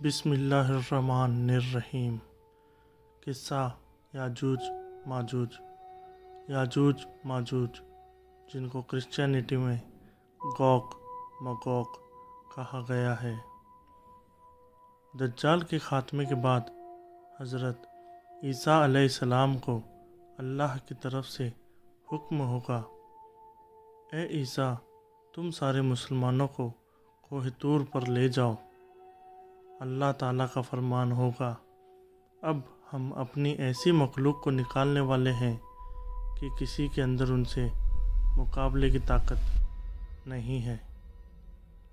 بسم اللہ الرحمن الرحیم۔ قصہ یاجوج ماجوج۔ یاجوج ماجوج جن کو کرسچینٹی میں گوگ مگوگ کہا گیا ہے۔ دجال کے خاتمے کے بعد حضرت عیسیٰ علیہ السلام کو اللہ کی طرف سے حکم ہوگا، اے عیسیٰ، تم سارے مسلمانوں کو کوہ طور پر لے جاؤ۔ اللہ تعالیٰ کا فرمان ہوگا، اب ہم اپنی ایسی مخلوق کو نکالنے والے ہیں کہ کسی کے اندر ان سے مقابلے کی طاقت نہیں ہے۔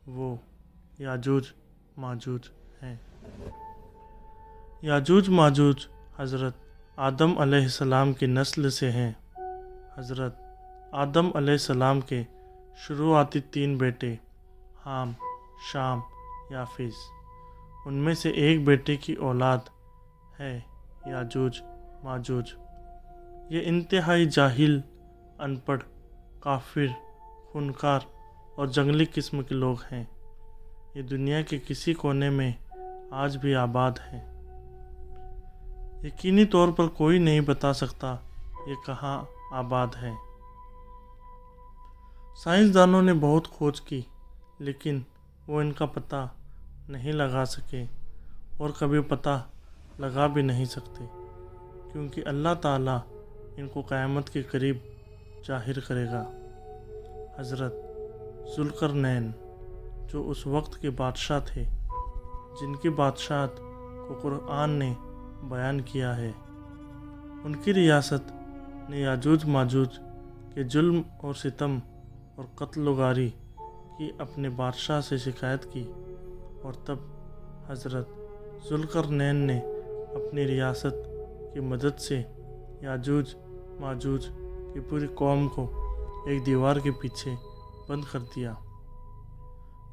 وہ یاجوج ماجوج ہیں۔ یاجوج ماجوج حضرت آدم علیہ السلام کی نسل سے ہیں۔ حضرت آدم علیہ السلام کے شروعاتی 3 بیٹے حام، شام، یافیس، ان میں سے ایک بیٹے کی اولاد ہے یاجوج ماجوج۔ یہ انتہائی جاہل، ان پڑھ، کافر، خونخوار اور جنگلی قسم کے لوگ ہیں۔ یہ دنیا کے کسی کونے میں آج بھی آباد ہیں۔ یقینی طور پر کوئی نہیں بتا سکتا یہ کہاں آباد ہے۔ سائنسدانوں نے بہت کھوج کی لیکن وہ ان کا پتہ نہیں لگا سکے اور کبھی پتہ لگا بھی نہیں سکتے، کیونکہ اللہ تعالیٰ ان کو قیامت کے قریب ظاہر کرے گا۔ حضرت ذوالقرنین جو اس وقت کے بادشاہ تھے، جن کی بادشاہت کو قرآن نے بیان کیا ہے، ان کی ریاست نے یاجوج ماجوج کے ظلم اور ستم اور قتل و غاری کی اپنے بادشاہ سے شکایت کی، اور تب حضرت ذوالقرنین نے اپنی ریاست کی مدد سے یاجوج ماجوج کی پوری قوم کو ایک دیوار کے پیچھے بند کر دیا۔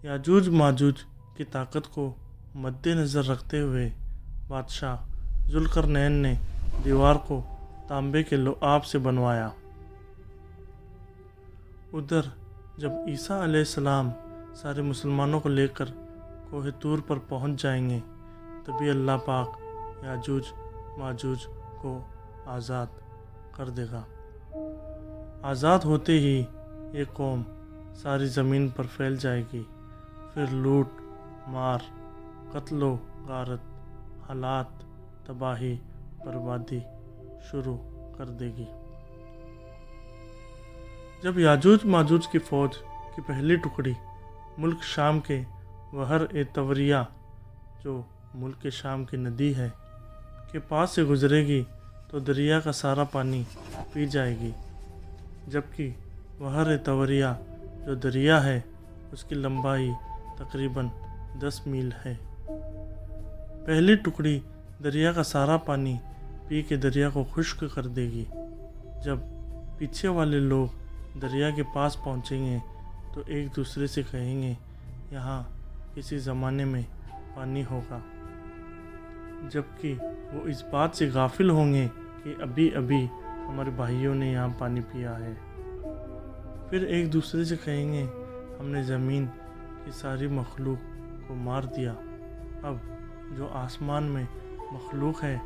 یاجوج ماجوج کی طاقت کو مد نظر رکھتے ہوئے بادشاہ ذوالقرنین نے دیوار کو تانبے کے لعاب سے بنوایا۔ ادھر جب عیسیٰ علیہ السلام سارے مسلمانوں کو لے کر کوہ طور پر پہنچ جائیں گے، تبھی اللہ پاک یاجوج ماجوج کو آزاد کر دے گا۔ آزاد ہوتے ہی یہ قوم ساری زمین پر پھیل جائے گی، پھر لوٹ مار، قتل و غارت، حالات، تباہی، بربادی شروع کر دے گی۔ جب یاجوج ماجوج کی فوج کی پہلی ٹکڑی ملک شام کے بحر طوریہ، جو ملک شام کی ندی ہے، کے پاس سے گزرے گی تو دریا کا سارا پانی پی جائے گی، جبکہ بحر طوریہ جو دریا ہے اس کی لمبائی تقریباً 10 میل ہے۔ پہلی ٹکڑی دریا کا سارا پانی پی کے دریا کو خشک کر دے گی۔ جب پیچھے والے لوگ دریا کے پاس پہنچیں گے تو ایک دوسرے سے کہیں گے، یہاں کسی زمانے میں پانی ہوگا، جبکہ وہ اس بات سے غافل ہوں گے کہ ابھی ابھی ہمارے بھائیوں نے یہاں پانی پیا ہے۔ پھر ایک دوسرے سے کہیں گے، ہم نے زمین کی ساری مخلوق کو مار دیا، اب جو آسمان میں مخلوق ہے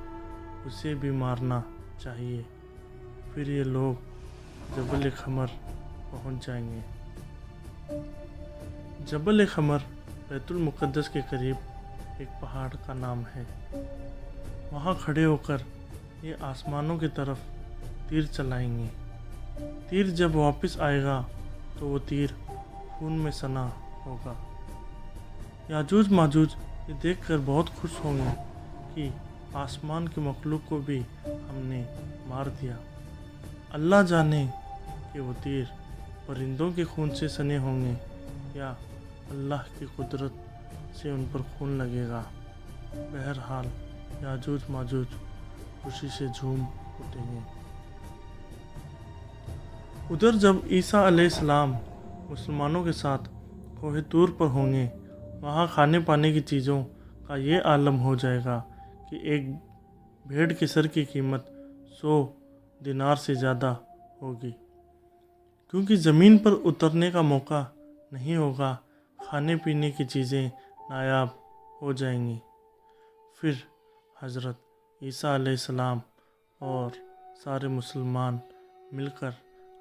اسے بھی مارنا چاہیے۔ پھر یہ لوگ جبل قمر پہنچ جائیں گے۔ جبل قمر بیت المقدس کے قریب ایک پہاڑ کا نام ہے۔ وہاں کھڑے ہو کر یہ آسمانوں کی طرف تیر چلائیں گے۔ تیر جب واپس آئے گا تو وہ تیر خون میں سنا ہوگا۔ یاجوج ماجوج یہ دیکھ کر بہت خوش ہوں گے کہ آسمان کی مخلوق کو بھی ہم نے مار دیا۔ اللہ جانے کہ وہ تیر پرندوں کے خون سے سنے ہوں گے یا اللہ کی قدرت سے ان پر خون لگے گا۔ بہرحال یاجوج ماجوج خوشی سے جھوم اٹھیں گے۔ ادھر جب عیسیٰ علیہ السلام مسلمانوں کے ساتھ کوہ طور پر ہوں گے، وہاں کھانے پینے کی چیزوں کا یہ عالم ہو جائے گا کہ ایک بھیڑ کے سر کی قیمت 100 دینار سے زیادہ ہوگی، کیونکہ زمین پر اترنے کا موقع نہیں ہوگا۔ کھانے پینے کی چیزیں نایاب ہو جائیں گی۔ پھر حضرت عیسیٰ علیہ السلام اور سارے مسلمان مل کر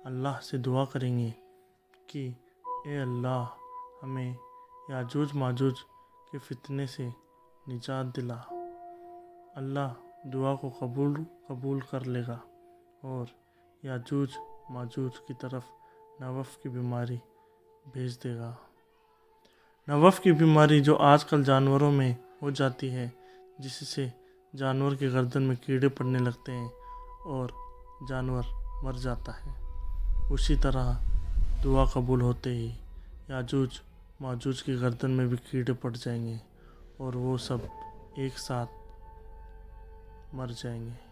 اللہ سے دعا کریں گے کہ اے اللہ ہمیں یاجوج ماجوج کے فتنے سے نجات دلا۔ اللہ دعا کو قبول کر لے گا اور یاجوج ماجوج کی طرف نوف کی بیماری بھیج دے گا۔ نوف کی بیماری جو آج کل جانوروں میں ہو جاتی ہے، جس سے جانور کے گردن میں کیڑے پڑنے لگتے ہیں اور جانور مر جاتا ہے، اسی طرح دعا قبول ہوتے ہی یاجوج ماجوج کی گردن میں بھی کیڑے پڑ جائیں گے اور وہ سب ایک ساتھ مر جائیں گے۔